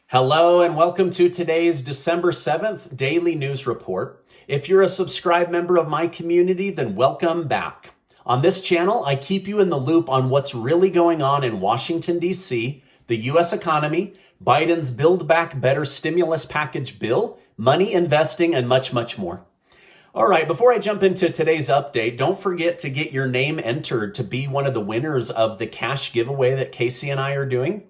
Hello and welcome to today's December 7th Daily News Report. If you're a subscribed member of my community, then welcome back. On this channel, I keep you in the loop on what's really going on in Washington, D.C., the U.S. economy, Biden's Build Back Better stimulus package bill, money investing, and much, much more. All right, before I jump into today's update, don't forget to get your name entered to be one of the winners of the cash giveaway that Casey and I are doing.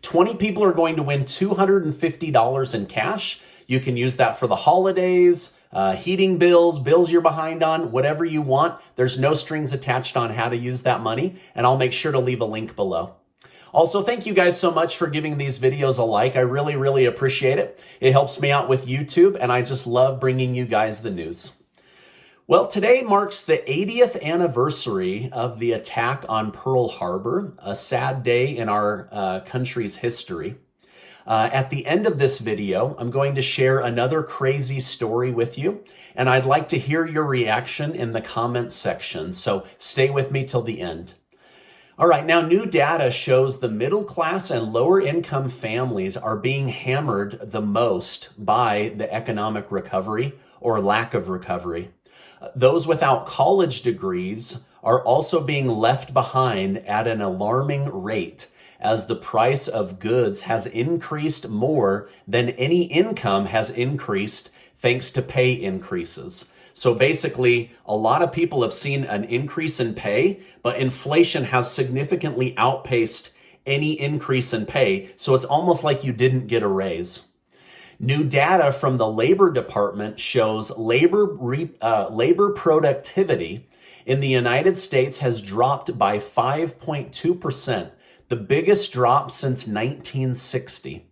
20 people are going to win $250 in cash. You can use that for the holidays, heating bills, bills you're behind on, whatever you want. There's no strings attached on how to use that money, and I'll make sure to leave a link below. Also, thank you guys so much for giving these videos a like. I really, really appreciate it. It helps me out with YouTube, and I just love bringing you guys the news. Well, today marks the 80th anniversary of the attack on Pearl Harbor, a sad day in our country's history. At the end of this video, I'm going to share another crazy story with you, and I'd like to hear your reaction in the comments section, so stay with me till the end. All right, now new data shows the middle class and lower income families are being hammered the most by the economic recovery or lack of recovery. Those without college degrees are also being left behind at an alarming rate as the price of goods has increased more than any income has increased thanks to pay increases. So basically, a lot of people have seen an increase in pay, but inflation has significantly outpaced any increase in pay. So it's almost like you didn't get a raise. New data from the Labor Department shows labor productivity in the United States has dropped by 5.2%, the biggest drop since 1960.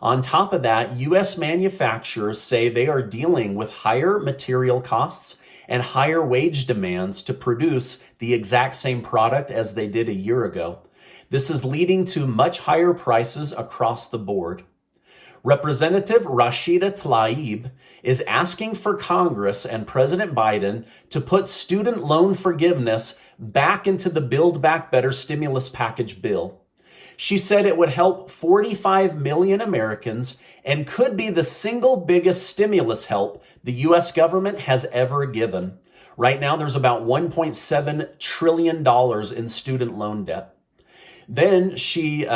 On top of that, U.S. manufacturers say they are dealing with higher material costs and higher wage demands to produce the exact same product as they did a year ago. This is leading to much higher prices across the board. Representative Rashida Tlaib is asking for Congress and President Biden to put student loan forgiveness back into the Build Back Better stimulus package bill. She said it would help 45 million Americans and could be the single biggest stimulus help the U.S. government has ever given. Right now, there's about $1.7 trillion in student loan debt. Then she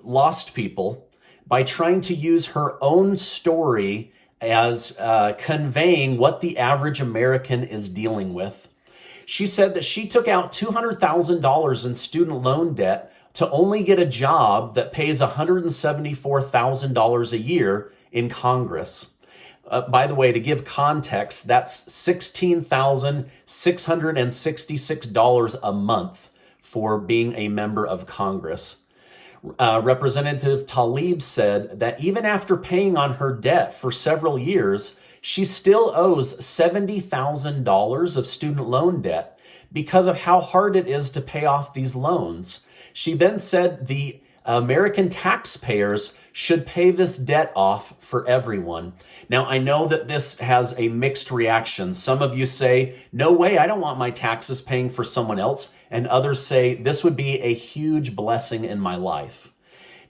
lost people by trying to use her own story as conveying what the average American is dealing with. She said that she took out $200,000 in student loan debt to only get a job that pays $174,000 a year in Congress. By the way, to give context, that's $16,666 a month for being a member of Congress. Representative Tlaib said that even after paying on her debt for several years, she still owes $70,000 of student loan debt because of how hard it is to pay off these loans. She then said the American taxpayers should pay this debt off for everyone. Now, I know that this has a mixed reaction. Some of you say, no way, I don't want my taxes paying for someone else. And others say, this would be a huge blessing in my life.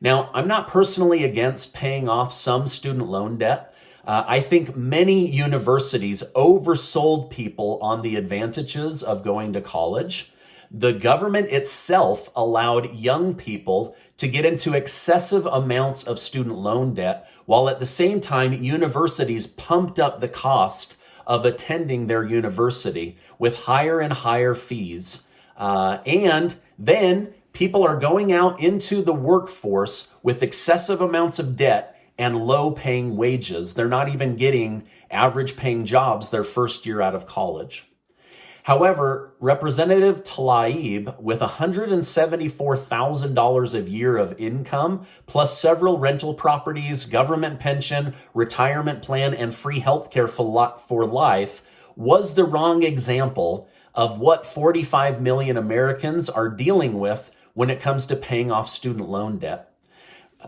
Now, I'm not personally against paying off some student loan debt. I think many universities oversold people on the advantages of going to college. The government itself allowed young people to get into excessive amounts of student loan debt, while at the same time, universities pumped up the cost of attending their university with higher and higher fees. And then people are going out into the workforce with excessive amounts of debt and low paying wages. They're not even getting average paying jobs their first year out of college. However, Representative Tlaib, with $174,000 a year of income, plus several rental properties, government pension, retirement plan, and free healthcare for life, was the wrong example of what 45 million Americans are dealing with when it comes to paying off student loan debt.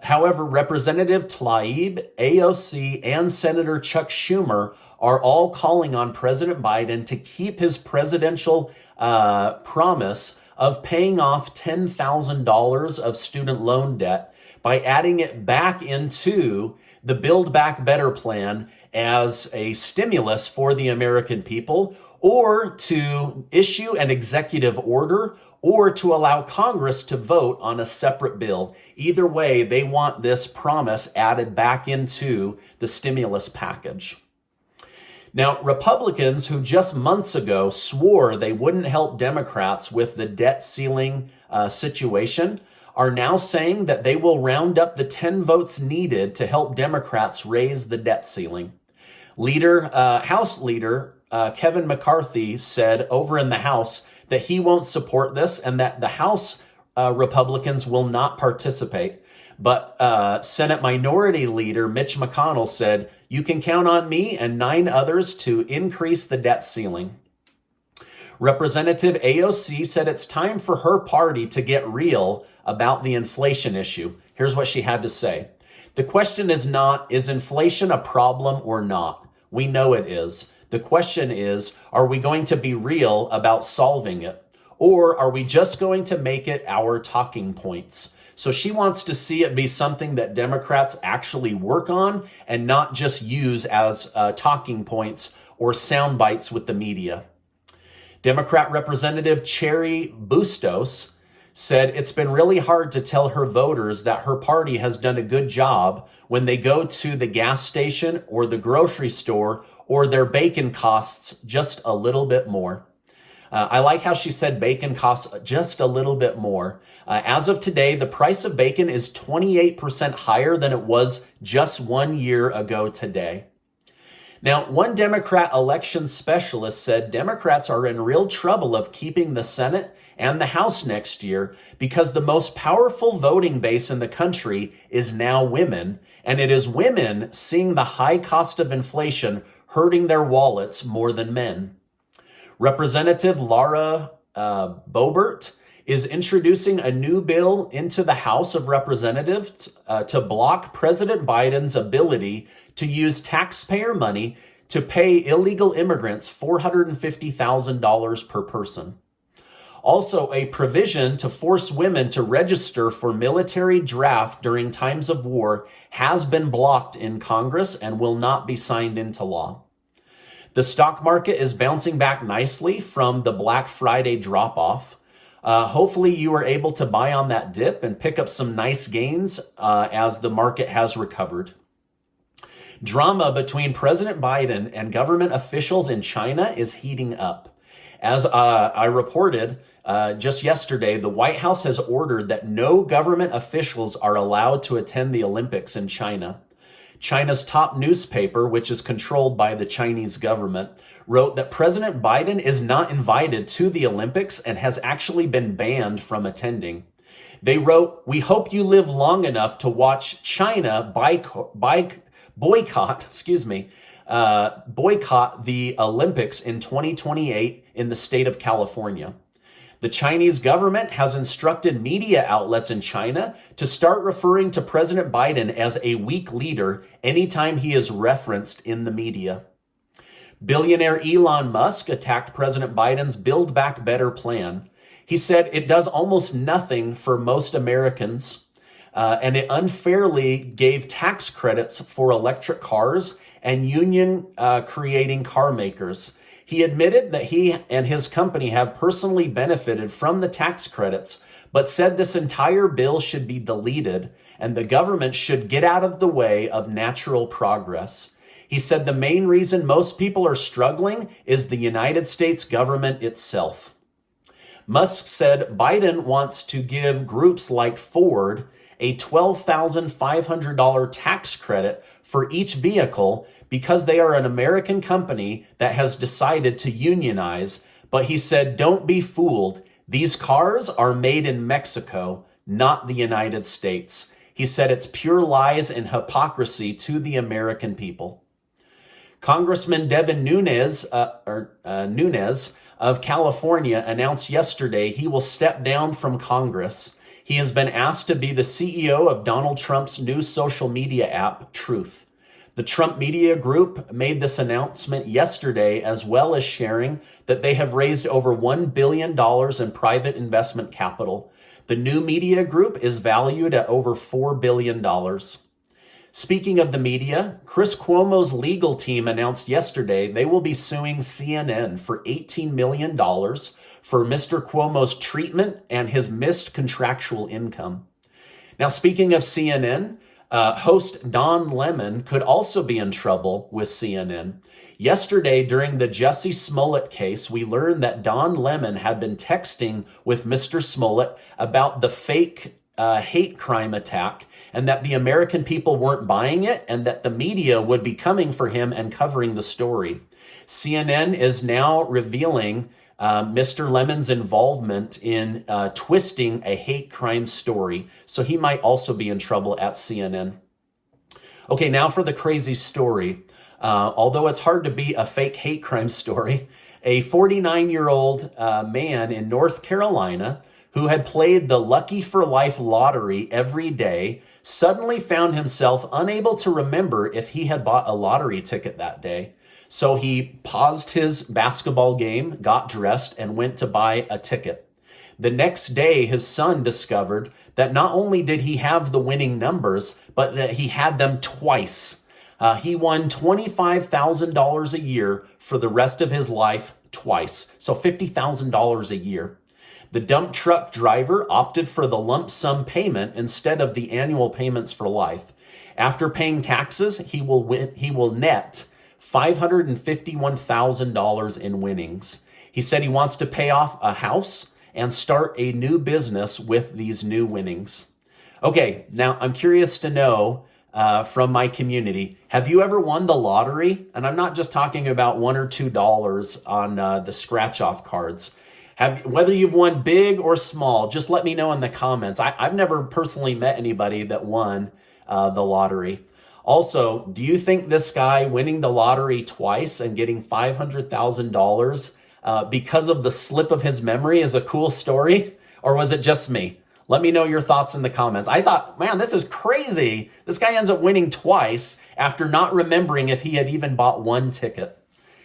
However, Representative Tlaib, AOC, and Senator Chuck Schumer are all calling on President Biden to keep his presidential promise of paying off $10,000 of student loan debt by adding it back into the Build Back Better plan as a stimulus for the American people, or to issue an executive order, or to allow Congress to vote on a separate bill. Either way, they want this promise added back into the stimulus package. Now, Republicans who just months ago swore they wouldn't help Democrats with the debt ceiling situation are now saying that they will round up the 10 votes needed to help Democrats raise the debt ceiling. House Leader Kevin McCarthy said over in the House that he won't support this and that the House Republicans will not participate. But Senate Minority Leader Mitch McConnell said, "You can count on me and 9 others to increase the debt ceiling." Representative AOC said it's time for her party to get real about the inflation issue. Here's what she had to say. "The question is not, is inflation a problem or not? We know it is. The question is, are we going to be real about solving it? Or are we just going to make it our talking points?" So she wants to see it be something that Democrats actually work on and not just use as talking points or sound bites with the media. Democrat Representative Cherry Bustos said it's been really hard to tell her voters that her party has done a good job when they go to the gas station or the grocery store or their bacon costs just a little bit more. I like how she said bacon costs just a little bit more. As of today, the price of bacon is 28% higher than it was just 1 year ago today. Now, one Democrat election specialist said Democrats are in real trouble of keeping the Senate and the House next year because the most powerful voting base in the country is now women, and it is women seeing the high cost of inflation hurting their wallets more than men. Representative Laura Boebert is introducing a new bill into the House of Representatives to block President Biden's ability to use taxpayer money to pay illegal immigrants $450,000 per person. Also, a provision to force women to register for military draft during times of war has been blocked in Congress and will not be signed into law. The stock market is bouncing back nicely from the Black Friday drop-off. Hopefully you were able to buy on that dip and pick up some nice gains as the market has recovered. Drama between President Biden and government officials in China is heating up. As I reported just yesterday, the White House has ordered that no government officials are allowed to attend the Olympics in China. China's top newspaper, which is controlled by the Chinese government, wrote that President Biden is not invited to the Olympics and has actually been banned from attending. They wrote, "We hope you live long enough to watch China boycott the Olympics in 2028 in the state of California." The Chinese government has instructed media outlets in China to start referring to President Biden as a weak leader anytime he is referenced in the media. Billionaire Elon Musk attacked President Biden's Build Back Better plan. He said it does almost nothing for most Americans, and it unfairly gave tax credits for electric cars and union-creating car makers. He admitted that he and his company have personally benefited from the tax credits, but said this entire bill should be deleted and the government should get out of the way of natural progress. He said the main reason most people are struggling is the United States government itself. Musk said Biden wants to give groups like Ford a $12,500 tax credit for each vehicle because they are an American company that has decided to unionize. But he said, don't be fooled. These cars are made in Mexico, not the United States. He said it's pure lies and hypocrisy to the American people. Congressman Devin Nunes of California announced yesterday he will step down from Congress. He has been asked to be the CEO of Donald Trump's new social media app, Truth. The Trump Media Group made this announcement yesterday, as well as sharing that they have raised over $1 billion in private investment capital. The new media group is valued at over $4 billion. Speaking of the media, Chris Cuomo's legal team announced yesterday they will be suing CNN for $18 million for Mr. Cuomo's treatment and his missed contractual income. Now, speaking of CNN, host Don Lemon could also be in trouble with CNN. Yesterday, during the Jussie Smollett case, we learned that Don Lemon had been texting with Mr. Smollett about the fake hate crime attack, and that the American people weren't buying it, and that the media would be coming for him and covering the story. CNN is now revealing Mr. Lemon's involvement in twisting a hate crime story, so he might also be in trouble at CNN. Okay, now for the crazy story. Although it's hard to beat a fake hate crime story, a 49-year-old man in North Carolina who had played the Lucky for Life lottery every day suddenly found himself unable to remember if he had bought a lottery ticket that day. So he paused his basketball game, got dressed, and went to buy a ticket. The next day, his son discovered that not only did he have the winning numbers, but that he had them twice. He won $25,000 a year for the rest of his life twice, so $50,000 a year. The dump truck driver opted for the lump sum payment instead of the annual payments for life. After paying taxes, he will net $551,000 in winnings. He said he wants to pay off a house and start a new business with these new winnings. Okay, now I'm curious to know from my community, have you ever won the lottery? And I'm not just talking about $1 or $2 on the scratch-off cards. Whether you've won big or small, just let me know in the comments. I've never personally met anybody that won the lottery. Also, do you think this guy winning the lottery twice and getting $500,000 because of the slip of his memory is a cool story? Or was it just me? Let me know your thoughts in the comments. I thought, man, this is crazy. This guy ends up winning twice after not remembering if he had even bought one ticket.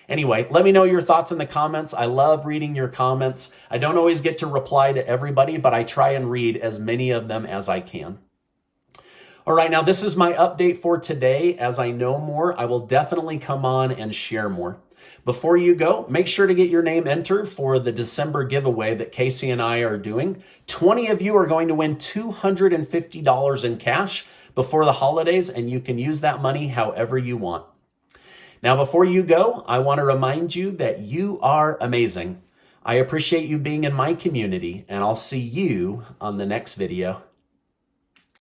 Anyway, let me know your thoughts in the comments. I love reading your comments. I don't always get to reply to everybody, but I try and read as many of them as I can. All right, now this is my update for today. As I know more, I will definitely come on and share more. Before you go, make sure to get your name entered for the December giveaway that Casey and I are doing. 20 of you are going to win $250 in cash before the holidays, and you can use that money however you want. Now, before you go, I want to remind you that you are amazing. I appreciate you being in my community, and I'll see you on the next video.